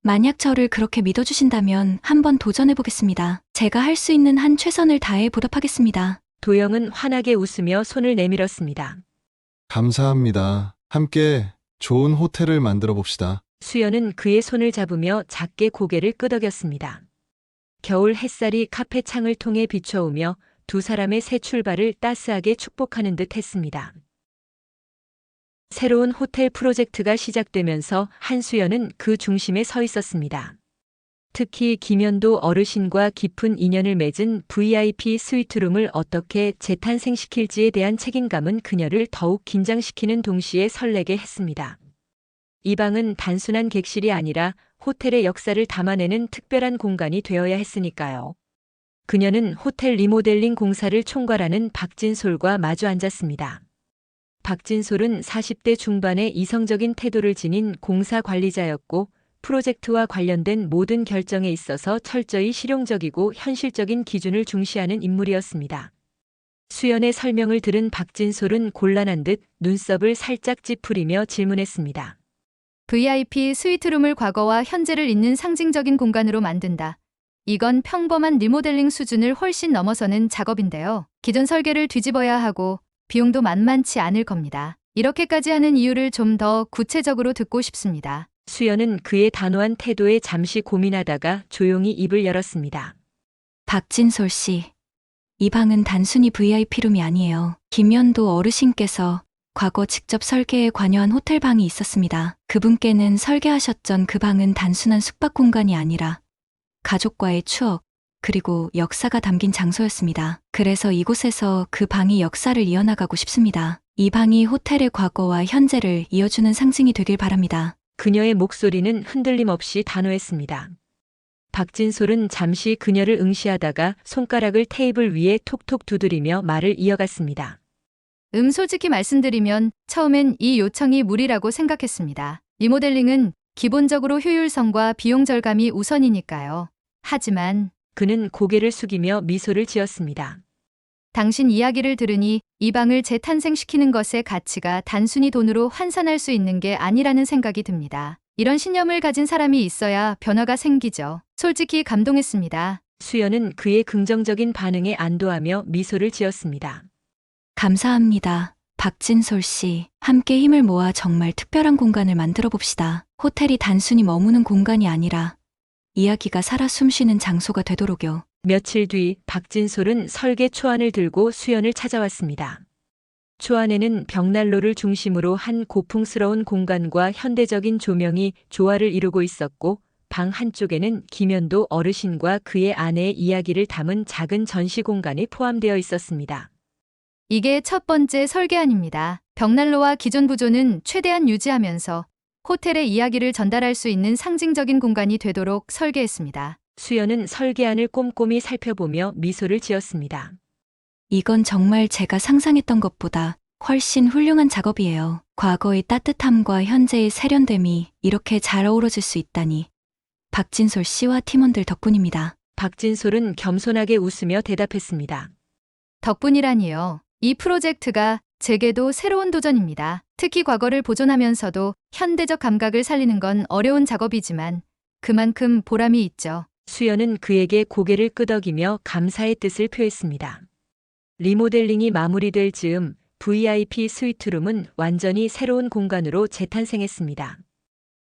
만약 저를 그렇게 믿어주신다면 한번 도전해보겠습니다. 제가 할 수 있는 한 최선을 다해 보답하겠습니다. 도영은 환하게 웃으며 손을 내밀었습니다. 감사합니다. 함께 좋은 호텔을 만들어 봅시다. 수연은 그의 손을 잡으며 작게 고개를 끄덕였습니다. 겨울 햇살이 카페 창을 통해 비춰오며 두 사람의 새 출발을 따스하게 축복하는 듯 했습니다. 새로운 호텔 프로젝트가 시작되면서 한수연은 그 중심에 서 있었습니다. 특히 김현도 어르신과 깊은 인연을 맺은 VIP 스위트룸을 어떻게 재탄생시킬지에 대한 책임감은 그녀를 더욱 긴장시키는 동시에 설레게 했습니다. 이 방은 단순한 객실이 아니라 호텔의 역사를 담아내는 특별한 공간이 되어야 했으니까요. 그녀는 호텔 리모델링 공사를 총괄하는 박진솔과 마주 앉았습니다. 박진솔은 40대 중반의 이성적인 태도를 지닌 공사 관리자였고 프로젝트와 관련된 모든 결정에 있어서 철저히 실용적이고 현실적인 기준을 중시하는 인물이었습니다. 수연의 설명을 들은 박진솔은 곤란한 듯 눈썹을 살짝 찌푸리며 질문했습니다. VIP 스위트룸을 과거와 현재를 잇는 상징적인 공간으로 만든다. 이건 평범한 리모델링 수준을 훨씬 넘어서는 작업인데요. 기존 설계를 뒤집어야 하고 비용도 만만치 않을 겁니다. 이렇게까지 하는 이유를 좀 더 구체적으로 듣고 싶습니다. 수연은 그의 단호한 태도에 잠시 고민하다가 조용히 입을 열었습니다. 박진솔 씨, 이 방은 단순히 VIP룸이 아니에요. 김연도 어르신께서 과거 직접 설계에 관여한 호텔 방이 있었습니다. 그분께는 설계하셨던 그 방은 단순한 숙박 공간이 아니라 가족과의 추억, 그리고 역사가 담긴 장소였습니다. 그래서 이곳에서 그 방이 역사를 이어나가고 싶습니다. 이 방이 호텔의 과거와 현재를 이어주는 상징이 되길 바랍니다. 그녀의 목소리는 흔들림 없이 단호했습니다. 박진솔은 잠시 그녀를 응시하다가 손가락을 테이블 위에 톡톡 두드리며 말을 이어갔습니다. 솔직히 말씀드리면 처음엔 이 요청이 무리라고 생각했습니다. 리모델링은 기본적으로 효율성과 비용 절감이 우선이니까요. 하지만 그는 고개를 숙이며 미소를 지었습니다. 당신 이야기를 들으니 이 방을 재탄생시키는 것의 가치가 단순히 돈으로 환산할 수 있는 게 아니라는 생각이 듭니다. 이런 신념을 가진 사람이 있어야 변화가 생기죠. 솔직히 감동했습니다. 수연은 그의 긍정적인 반응에 안도하며 미소를 지었습니다. 감사합니다. 박진솔 씨, 함께 힘을 모아 정말 특별한 공간을 만들어 봅시다. 호텔이 단순히 머무는 공간이 아니라 이야기가 살아 숨쉬는 장소가 되도록요. 며칠 뒤 박진솔은 설계 초안을 들고 수연을 찾아왔습니다. 초안에는 벽난로를 중심으로 한 고풍스러운 공간과 현대적인 조명이 조화를 이루고 있었고, 방 한쪽에는 김현도 어르신과 그의 아내의 이야기를 담은 작은 전시 공간이 포함되어 있었습니다. 이게 첫 번째 설계안입니다. 벽난로와 기존 구조는 최대한 유지하면서 호텔의 이야기를 전달할 수 있는 상징적인 공간이 되도록 설계했습니다. 수연은 설계안을 꼼꼼히 살펴보며 미소를 지었습니다. 이건 정말 제가 상상했던 것보다 훨씬 훌륭한 작업이에요. 과거의 따뜻함과 현재의 세련됨이 이렇게 잘 어우러질 수 있다니. 박진솔 씨와 팀원들 덕분입니다. 박진솔은 겸손하게 웃으며 대답했습니다. 덕분이라니요. 이 프로젝트가 제게도 새로운 도전입니다. 특히 과거를 보존하면서도 현대적 감각을 살리는 건 어려운 작업이지만 그만큼 보람이 있죠. 수연은 그에게 고개를 끄덕이며 감사의 뜻을 표했습니다. 리모델링이 마무리될 즈음 VIP 스위트룸은 완전히 새로운 공간으로 재탄생했습니다.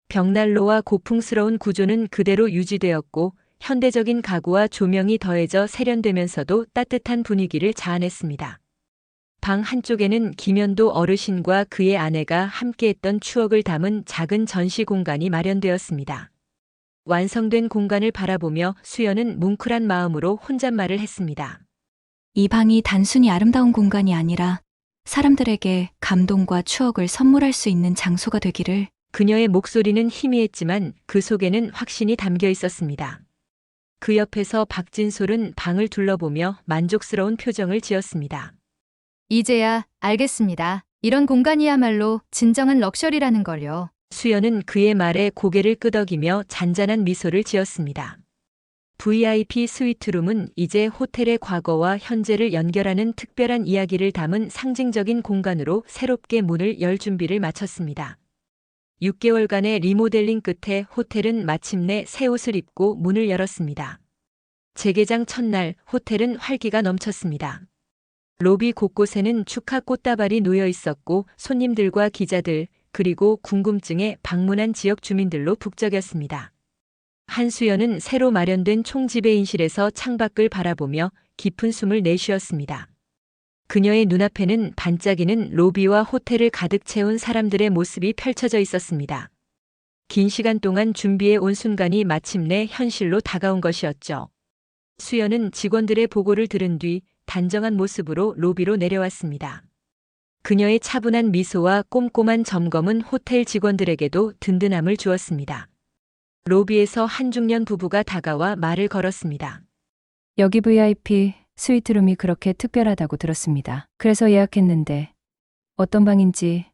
벽난로와 고풍스러운 구조는 그대로 유지되었고, 현대적인 가구와 조명이 더해져 세련되면서도 따뜻한 분위기를 자아냈습니다. 방 한쪽에는 김현도 어르신과 그의 아내가 함께했던 추억을 담은 작은 전시 공간이 마련되었습니다. 완성된 공간을 바라보며 수연은 뭉클한 마음으로 혼잣말을 했습니다. 이 방이 단순히 아름다운 공간이 아니라 사람들에게 감동과 추억을 선물할 수 있는 장소가 되기를. 그녀의 목소리는 희미했지만 그 속에는 확신이 담겨 있었습니다. 그 옆에서 박진솔은 방을 둘러보며 만족스러운 표정을 지었습니다. 이제야 알겠습니다. 이런 공간이야말로 진정한 럭셔리라는 걸요. 수연은 그의 말에 고개를 끄덕이며 잔잔한 미소를 지었습니다. VIP 스위트룸은 이제 호텔의 과거와 현재를 연결하는 특별한 이야기를 담은 상징적인 공간으로 새롭게 문을 열 준비를 마쳤습니다. 6개월간의 리모델링 끝에 호텔은 마침내 새 옷을 입고 문을 열었습니다. 재개장 첫날 호텔은 활기가 넘쳤습니다. 로비 곳곳에는 축하 꽃다발이 놓여 있었고, 손님들과 기자들, 그리고 궁금증에 방문한 지역 주민들로 북적였습니다. 한수연은 새로 마련된 총지배인실에서 창밖을 바라보며 깊은 숨을 내쉬었습니다. 그녀의 눈앞에는 반짝이는 로비와 호텔을 가득 채운 사람들의 모습이 펼쳐져 있었습니다. 긴 시간 동안 준비해 온 순간이 마침내 현실로 다가온 것이었죠. 수연은 직원들의 보고를 들은 뒤 단정한 모습으로 로비로 내려왔습니다. 그녀의 차분한 미소와 꼼꼼한 점검은 호텔 직원들에게도 든든함을 주었습니다. 로비에서 한 중년 부부가 다가와 말을 걸었습니다. 여기 VIP 스위트룸이 그렇게 특별하다고 들었습니다. 그래서 예약했는데 어떤 방인지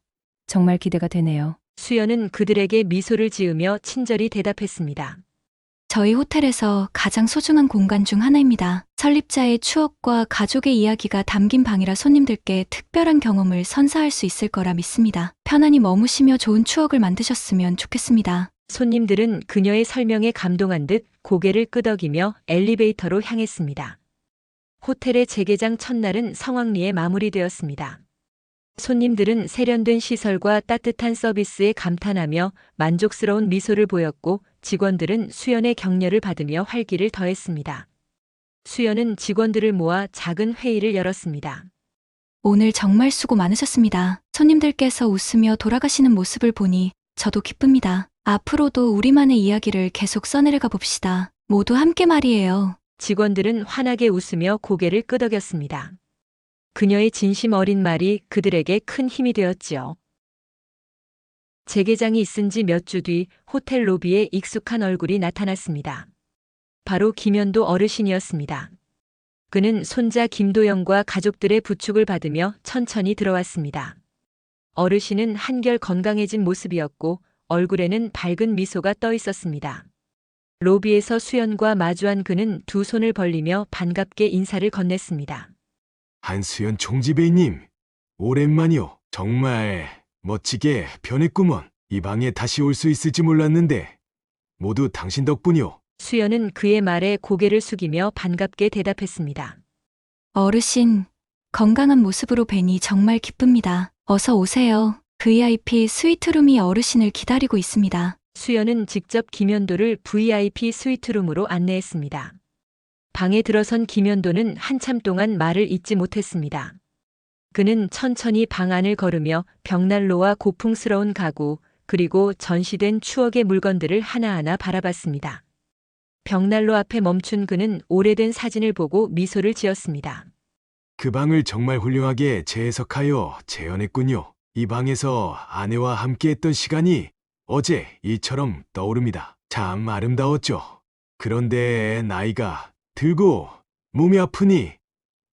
정말 기대가 되네요. 수연은 그들에게 미소를 지으며 친절히 대답했습니다. 저희 호텔에서 가장 소중한 공간 중 하나입니다. 설립자의 추억과 가족의 이야기가 담긴 방이라 손님들께 특별한 경험을 선사할 수 있을 거라 믿습니다. 편안히 머무시며 좋은 추억을 만드셨으면 좋겠습니다. 손님들은 그녀의 설명에 감동한 듯 고개를 끄덕이며 엘리베이터로 향했습니다. 호텔의 재개장 첫날은 성황리에 마무리되었습니다. 손님들은 세련된 시설과 따뜻한 서비스에 감탄하며 만족스러운 미소를 보였고, 직원들은 수연의 격려를 받으며 활기를 더했습니다. 수연은 직원들을 모아 작은 회의를 열었습니다. 오늘 정말 수고 많으셨습니다. 손님들께서 웃으며 돌아가시는 모습을 보니 저도 기쁩니다. 앞으로도 우리만의 이야기를 계속 써내려가 봅시다. 모두 함께 말이에요. 직원들은 환하게 웃으며 고개를 끄덕였습니다. 그녀의 진심 어린 말이 그들에게 큰 힘이 되었지요. 재개장이 있은 지 몇 주 뒤 호텔 로비에 익숙한 얼굴이 나타났습니다. 바로 김현도 어르신이었습니다. 그는 손자 김도영과 가족들의 부축을 받으며 천천히 들어왔습니다. 어르신은 한결 건강해진 모습이었고, 얼굴에는 밝은 미소가 떠 있었습니다. 로비에서 수연과 마주한 그는 두 손을 벌리며 반갑게 인사를 건넸습니다. 한수연 총지배님, 오랜만이요. 정말 멋지게 변했구먼. 이 방에 다시 올 수 있을지 몰랐는데 모두 당신 덕분이요. 수연은 그의 말에 고개를 숙이며 반갑게 대답했습니다. 어르신, 건강한 모습으로 뵈니 정말 기쁩니다. 어서 오세요. VIP 스위트룸이 어르신을 기다리고 있습니다. 수연은 직접 김연도를 VIP 스위트룸으로 안내했습니다. 방에 들어선 김연도는 한참 동안 말을 잇지 못했습니다. 그는 천천히 방 안을 걸으며 벽난로와 고풍스러운 가구, 그리고 전시된 추억의 물건들을 하나하나 바라봤습니다. 벽난로 앞에 멈춘 그는 오래된 사진을 보고 미소를 지었습니다. 그 방을 정말 훌륭하게 재해석하여 재현했군요. 이 방에서 아내와 함께했던 시간이 어제 일처럼 떠오릅니다. 참 아름다웠죠. 그런데 나이가 들고 몸이 아프니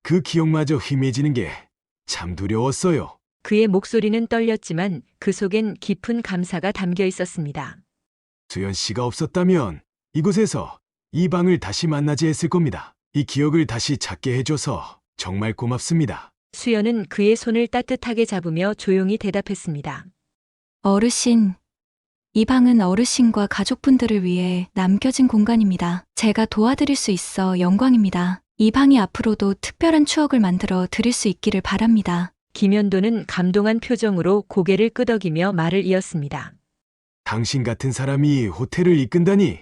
그 기억마저 희미해지는 게 참 두려웠어요. 그의 목소리는 떨렸지만 그 속엔 깊은 감사가 담겨 있었습니다. 수연 씨가 없었다면 이곳에서 이 방을 다시 만나지 했을 겁니다. 이 기억을 다시 찾게 해줘서 정말 고맙습니다. 수연은 그의 손을 따뜻하게 잡으며 조용히 대답했습니다. 어르신, 이 방은 어르신과 가족분들을 위해 남겨진 공간입니다. 제가 도와드릴 수 있어 영광입니다. 이 방이 앞으로도 특별한 추억을 만들어 드릴 수 있기를 바랍니다. 김연도는 감동한 표정으로 고개를 끄덕이며 말을 이었습니다. 당신 같은 사람이 호텔을 이끈다니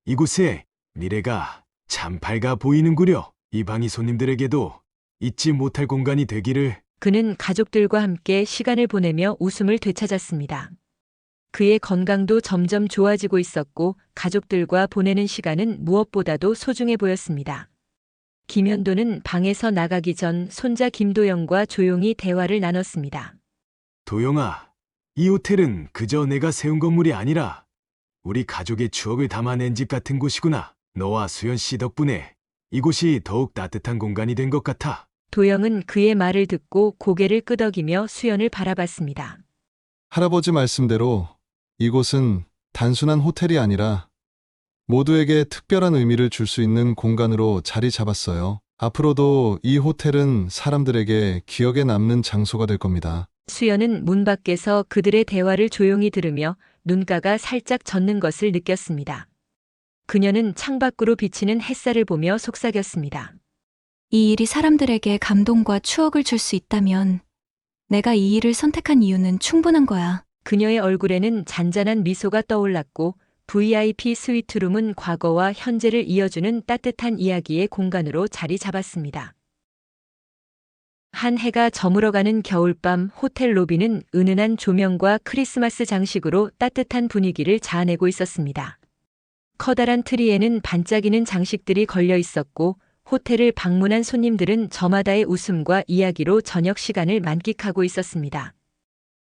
이곳에 미래가 참 밝아 보이는구려. 이 방이 손님들에게도 잊지 못할 공간이 되기를. 그는 가족들과 함께 시간을 보내며 웃음을 되찾았습니다. 그의 건강도 점점 좋아지고 있었고 가족들과 보내는 시간은 무엇보다도 소중해 보였습니다. 김연도는 방에서 나가기 전 손자 김도영과 조용히 대화를 나눴습니다. 도영아, 이 호텔은 그저 내가 세운 건물이 아니라 우리 가족의 추억을 담아낸 집 같은 곳이구나. 너와 수연 씨 덕분에 이곳이 더욱 따뜻한 공간이 된 것 같아. 도영은 그의 말을 듣고 고개를 끄덕이며 수연을 바라봤습니다. 할아버지 말씀대로 이곳은 단순한 호텔이 아니라 모두에게 특별한 의미를 줄 수 있는 공간으로 자리 잡았어요. 앞으로도 이 호텔은 사람들에게 기억에 남는 장소가 될 겁니다. 수연은 문 밖에서 그들의 대화를 조용히 들으며 눈가가 살짝 젖는 것을 느꼈습니다. 그녀는 창밖으로 비치는 햇살을 보며 속삭였습니다. 이 일이 사람들에게 감동과 추억을 줄 수 있다면 내가 이 일을 선택한 이유는 충분한 거야. 그녀의 얼굴에는 잔잔한 미소가 떠올랐고 VIP 스위트룸은 과거와 현재를 이어주는 따뜻한 이야기의 공간으로 자리 잡았습니다. 한 해가 저물어가는 겨울밤 호텔 로비는 은은한 조명과 크리스마스 장식으로 따뜻한 분위기를 자아내고 있었습니다. 커다란 트리에는 반짝이는 장식들이 걸려 있었고 호텔을 방문한 손님들은 저마다의 웃음과 이야기로 저녁 시간을 만끽하고 있었습니다.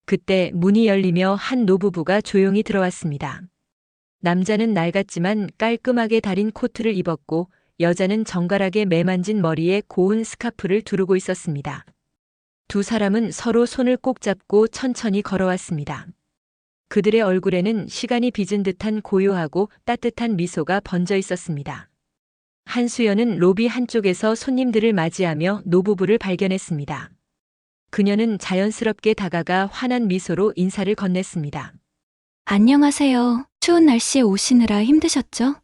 그때 문이 열리며 한 노부부가 조용히 들어왔습니다. 남자는 낡았지만 깔끔하게 다린 코트를 입었고 여자는 정갈하게 매만진 머리에 고운 스카프를 두르고 있었습니다. 두 사람은 서로 손을 꼭 잡고 천천히 걸어왔습니다. 그들의 얼굴에는 시간이 빚은 듯한 고요하고 따뜻한 미소가 번져 있었습니다. 한수연은 로비 한쪽에서 손님들을 맞이하며 노부부를 발견했습니다. 그녀는 자연스럽게 다가가 환한 미소로 인사를 건넸습니다. 안녕하세요. 추운 날씨에 오시느라 힘드셨죠?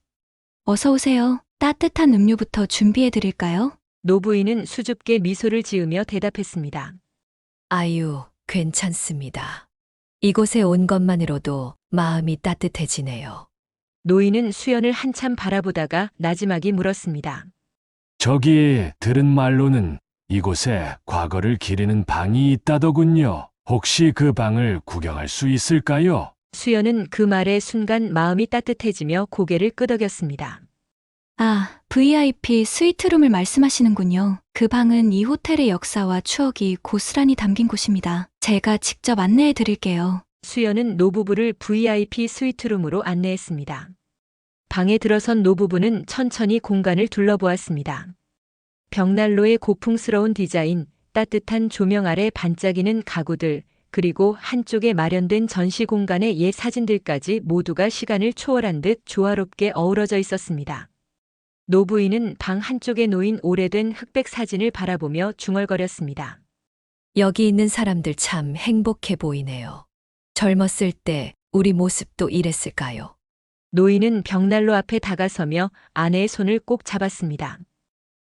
어서 오세요. 따뜻한 음료부터 준비해 드릴까요? 노부인은 수줍게 미소를 지으며 대답했습니다. 아유, 괜찮습니다. 이곳에 온 것만으로도 마음이 따뜻해지네요. 노인은 수연을 한참 바라보다가 나지막이 물었습니다. 저기 들은 말로는 이곳에 과거를 기리는 방이 있다더군요. 혹시 그 방을 구경할 수 있을까요? 수연은 그 말에 순간 마음이 따뜻해지며 고개를 끄덕였습니다. 아, VIP 스위트룸을 말씀하시는군요. 그 방은 이 호텔의 역사와 추억이 고스란히 담긴 곳입니다. 제가 직접 안내해 드릴게요. 수연은 노부부를 VIP 스위트룸으로 안내했습니다. 방에 들어선 노부부는 천천히 공간을 둘러보았습니다. 벽난로의 고풍스러운 디자인, 따뜻한 조명 아래 반짝이는 가구들, 그리고 한쪽에 마련된 전시 공간의 옛 사진들까지 모두가 시간을 초월한 듯 조화롭게 어우러져 있었습니다. 노부인은 방 한쪽에 놓인 오래된 흑백 사진을 바라보며 중얼거렸습니다. 여기 있는 사람들 참 행복해 보이네요. 젊었을 때 우리 모습도 이랬을까요? 노인은 벽난로 앞에 다가서며 아내의 손을 꼭 잡았습니다.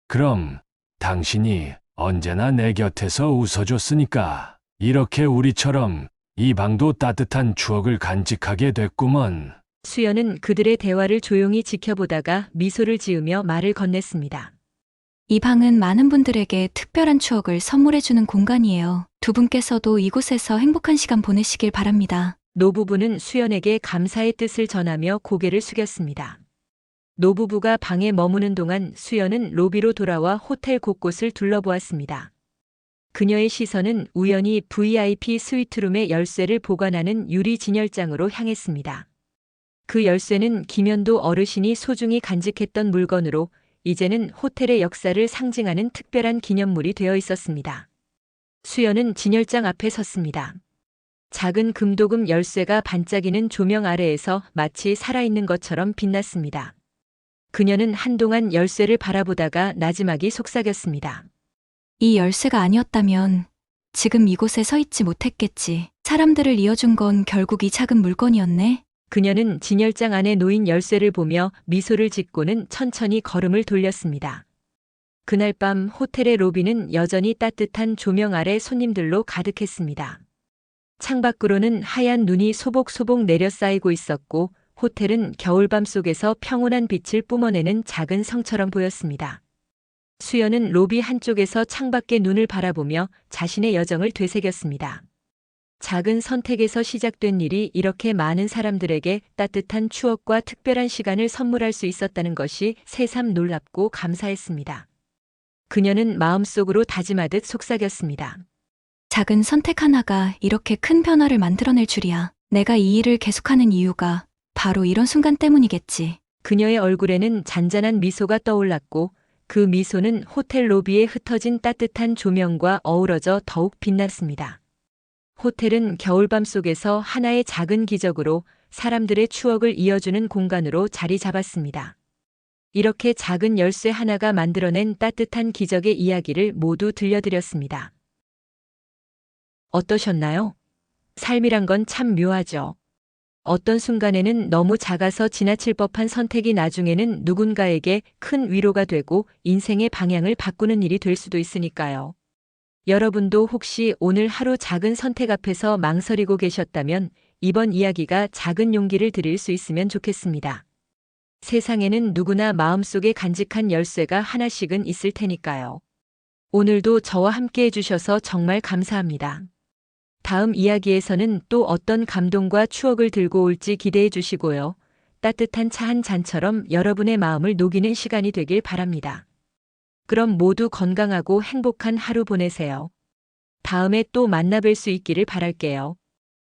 그럼 당신이 언제나 내 곁에서 웃어줬으니까 이렇게 우리처럼 이 방도 따뜻한 추억을 간직하게 됐구먼. 수연은 그들의 대화를 조용히 지켜보다가 미소를 지으며 말을 건넸습니다. 이 방은 많은 분들에게 특별한 추억을 선물해주는 공간이에요. 두 분께서도 이곳에서 행복한 시간 보내시길 바랍니다. 노부부는 수연에게 감사의 뜻을 전하며 고개를 숙였습니다. 노부부가 방에 머무는 동안 수연은 로비로 돌아와 호텔 곳곳을 둘러보았습니다. 그녀의 시선은 우연히 VIP 스위트룸의 열쇠를 보관하는 유리 진열장으로 향했습니다. 그 열쇠는 김현도 어르신이 소중히 간직했던 물건으로 이제는 호텔의 역사를 상징하는 특별한 기념물이 되어 있었습니다. 수연은 진열장 앞에 섰습니다. 작은 금도금 열쇠가 반짝이는 조명 아래에서 마치 살아있는 것처럼 빛났습니다. 그녀는 한동안 열쇠를 바라보다가 나지막이 속삭였습니다. 이 열쇠가 아니었다면 지금 이곳에 서 있지 못했겠지. 사람들을 이어준 건 결국 이 작은 물건이었네. 그녀는 진열장 안에 놓인 열쇠를 보며 미소를 짓고는 천천히 걸음을 돌렸습니다. 그날 밤 호텔의 로비는 여전히 따뜻한 조명 아래 손님들로 가득했습니다. 창밖으로는 하얀 눈이 소복소복 내려 쌓이고 있었고 호텔은 겨울밤 속에서 평온한 빛을 뿜어내는 작은 성처럼 보였습니다. 수연은 로비 한쪽에서 창밖의 눈을 바라보며 자신의 여정을 되새겼습니다. 작은 선택에서 시작된 일이 이렇게 많은 사람들에게 따뜻한 추억과 특별한 시간을 선물할 수 있었다는 것이 새삼 놀랍고 감사했습니다. 그녀는 마음속으로 다짐하듯 속삭였습니다. 작은 선택 하나가 이렇게 큰 변화를 만들어낼 줄이야. 내가 이 일을 계속하는 이유가 바로 이런 순간 때문이겠지. 그녀의 얼굴에는 잔잔한 미소가 떠올랐고 그 미소는 호텔 로비에 흩어진 따뜻한 조명과 어우러져 더욱 빛났습니다. 호텔은 겨울밤 속에서 하나의 작은 기적으로 사람들의 추억을 이어주는 공간으로 자리 잡았습니다. 이렇게 작은 열쇠 하나가 만들어낸 따뜻한 기적의 이야기를 모두 들려드렸습니다. 어떠셨나요? 삶이란 건 참 묘하죠. 어떤 순간에는 너무 작아서 지나칠 법한 선택이 나중에는 누군가에게 큰 위로가 되고 인생의 방향을 바꾸는 일이 될 수도 있으니까요. 여러분도 혹시 오늘 하루 작은 선택 앞에서 망설이고 계셨다면 이번 이야기가 작은 용기를 드릴 수 있으면 좋겠습니다. 세상에는 누구나 마음속에 간직한 열쇠가 하나씩은 있을 테니까요. 오늘도 저와 함께 해주셔서 정말 감사합니다. 다음 이야기에서는 또 어떤 감동과 추억을 들고 올지 기대해 주시고요. 따뜻한 차 한 잔처럼 여러분의 마음을 녹이는 시간이 되길 바랍니다. 그럼 모두 건강하고 행복한 하루 보내세요. 다음에 또 만나뵐 수 있기를 바랄게요.